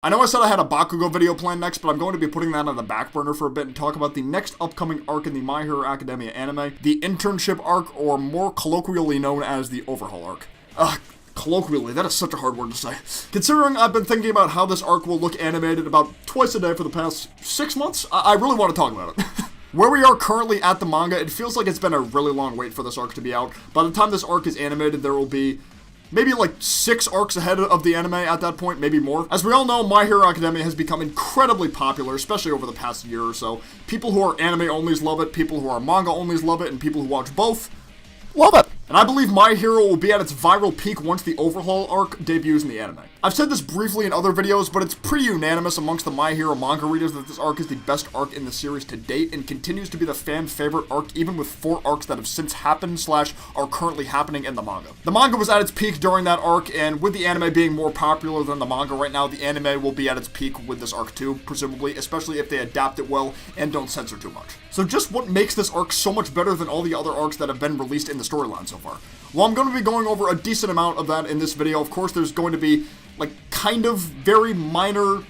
I know I said I had a Bakugo video planned next, but I'm going to be putting that on the back burner for a bit and talk about the next upcoming arc in the My Hero Academia anime, the internship arc, or more colloquially known as the Overhaul arc. Colloquially, that is such a hard word to say. Considering I've been thinking about how this arc will look animated about twice a day for the past 6 months, I really want to talk about it. Where we are currently at the manga, it feels like it's been a really long wait for this arc to be out. By the time this arc is animated, there will be maybe like 6 arcs ahead of the anime at that point, maybe more. As we all know, My Hero Academia has become incredibly popular, especially over the past year or so. People who are anime-onlys love it, people who are manga-onlys love it, and people who watch both love it. And I believe My Hero will be at its viral peak once the Overhaul arc debuts in the anime. I've said this briefly in other videos, but it's pretty unanimous amongst the My Hero manga readers that this arc is the best arc in the series to date and continues to be the fan favorite arc even with 4 arcs that have since happened / are currently happening in the manga. The manga was at its peak during that arc, and with the anime being more popular than the manga right now, the anime will be at its peak with this arc too, presumably, especially if they adapt it well and don't censor too much. So just what makes this arc so much better than all the other arcs that have been released in the storyline so far? Well, I'm going to be going over a decent amount of that in this video. Of course, there's going to be, like, kind of very minor,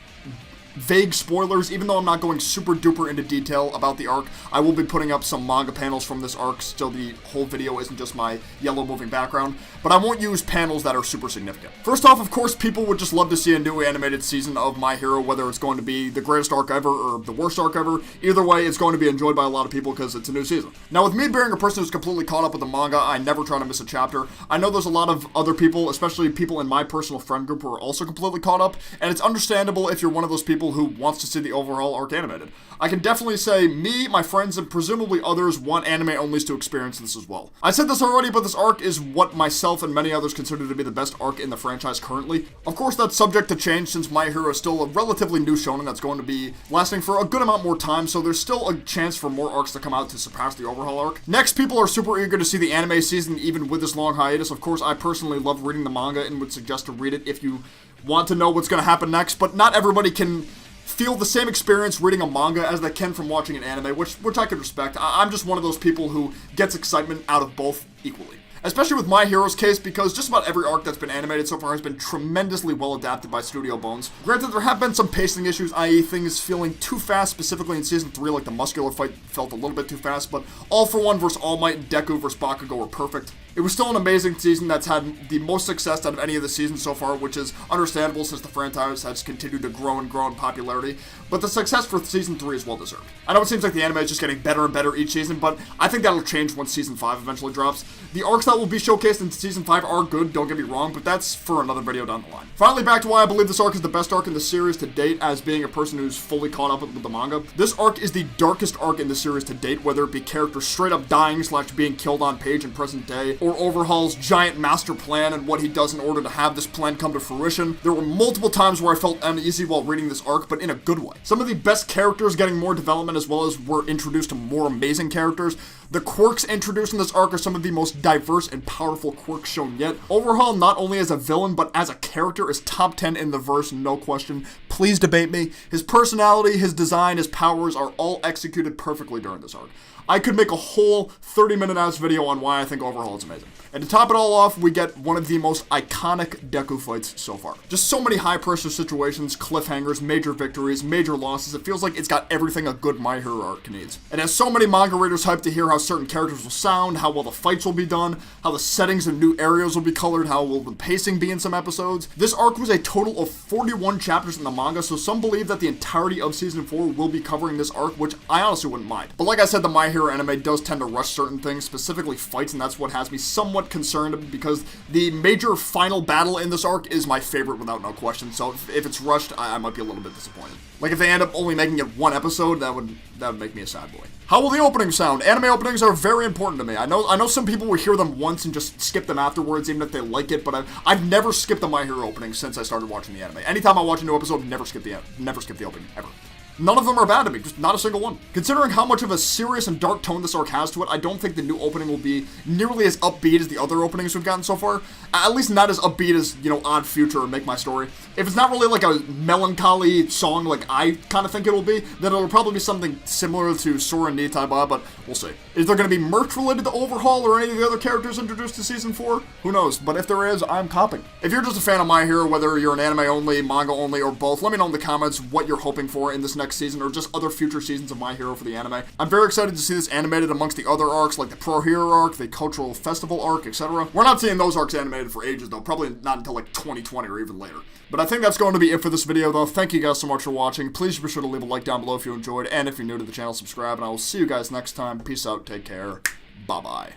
vague spoilers. Even though I'm not going super duper into detail about the arc, I will be putting up some manga panels from this arc, so the whole video isn't just my yellow moving background. But I won't use panels that are super significant. First off, of course, people would just love to see a new animated season of My Hero, whether it's going to be the greatest arc ever or the worst arc ever. Either way, it's going to be enjoyed by a lot of people because it's a new season. Now, with me being a person who's completely caught up with the manga, I never try to miss a chapter. I know there's a lot of other people, especially people in my personal friend group, who are also completely caught up, and it's understandable if you're one of those people who wants to see the Overhaul arc animated. I can definitely say me, my friends, and presumably others want anime-onlys to experience this as well. I said this already, but this arc is what myself and many others consider to be the best arc in the franchise currently. Of course, that's subject to change since My Hero is still a relatively new shonen that's going to be lasting for a good amount more time, so there's still a chance for more arcs to come out to surpass the Overhaul arc. Next, people are super eager to see the anime season even with this long hiatus. Of course, I personally love reading the manga and would suggest to read it if you want to know what's going to happen next, but not everybody can feel the same experience reading a manga as they can from watching an anime, which I could respect. I'm just one of those people who gets excitement out of both equally. Especially with My Hero's case, because just about every arc that's been animated so far has been tremendously well adapted by Studio Bones. Granted, there have been some pacing issues, i.e. things feeling too fast, specifically in Season 3, like the muscular fight felt a little bit too fast, but All for One vs. All Might and Deku vs. Bakugo were perfect. It was still an amazing season that's had the most success out of any of the seasons so far, which is understandable since the franchise has continued to grow and grow in popularity, but the success for Season 3 is well deserved. I know it seems like the anime is just getting better and better each season, but I think that'll change once Season 5 eventually drops. The arcs that will be showcased in Season 5 are good, don't get me wrong, but that's for another video down the line. Finally, back to why I believe this arc is the best arc in the series to date, as being a person who's fully caught up with the manga. This arc is the darkest arc in the series to date, whether it be characters straight up dying / being killed on page in present day, or Overhaul's giant master plan and what he does in order to have this plan come to fruition. There were multiple times where I felt uneasy while reading this arc, but in a good way. Some of the best characters getting more development, as well as were introduced to more amazing characters. The quirks introduced in this arc are some of the most diverse and powerful quirks shown yet. Overhaul, not only as a villain, but as a character, is top 10 in the verse, no question. Please debate me. His personality, his design, his powers are all executed perfectly during this arc. I could make a whole 30-minute-ass video on why I think Overhaul is amazing. And to top it all off, we get one of the most iconic Deku fights so far. Just so many high-pressure situations, cliffhangers, major victories, major losses. It feels like it's got everything a good My Hero arc needs. It has so many manga readers hyped to hear how certain characters will sound, how well the fights will be done, how the settings and new areas will be colored, how will the pacing be in some episodes. This arc was a total of 41 chapters in the manga, so some believe that the entirety of Season 4 will be covering this arc, which I honestly wouldn't mind. But like I said, the My Hero anime does tend to rush certain things, specifically fights, and that's what has me somewhat concerned, because the major final battle in this arc is my favorite without no question, so if it's rushed, I might be a little bit disappointed. Like, if they end up only making it one episode, that would make me a sad boy. How will the opening sound? Anime openings are very important to me. I know some people will hear them once and just skip them afterwards, even if they like it, but I've never skipped a My Hero opening since I started watching the anime. Anytime I watch a new episode, never skip the opening, ever. None of them are bad to me, just not a single one. Considering how much of a serious and dark tone this arc has to it, I don't think the new opening will be nearly as upbeat as the other openings we've gotten so far. At least not as upbeat as, you know, Odd Future or Make My Story. If it's not really like a melancholy song like I kind of think it'll be, then it'll probably be something similar to Sora ni Taiba, but we'll see. Is there going to be merch related to Overhaul or any of the other characters introduced to Season 4? Who knows, but if there is, I'm copping. If you're just a fan of My Hero, whether you're an anime only, manga only, or both, let me know in the comments what you're hoping for in this next season, or just other future seasons of My Hero for the anime. I'm very excited to see this animated amongst the other arcs, like the Pro Hero arc, the Cultural Festival arc, etc. We're not seeing those arcs animated for ages, though, probably not until like 2020 or even later. But I think that's going to be it for this video, though. Thank you guys so much for watching. Please be sure to leave a like down below if you enjoyed, and if you're new to the channel, subscribe, and I will see you guys next time. Peace out, take care, bye-bye.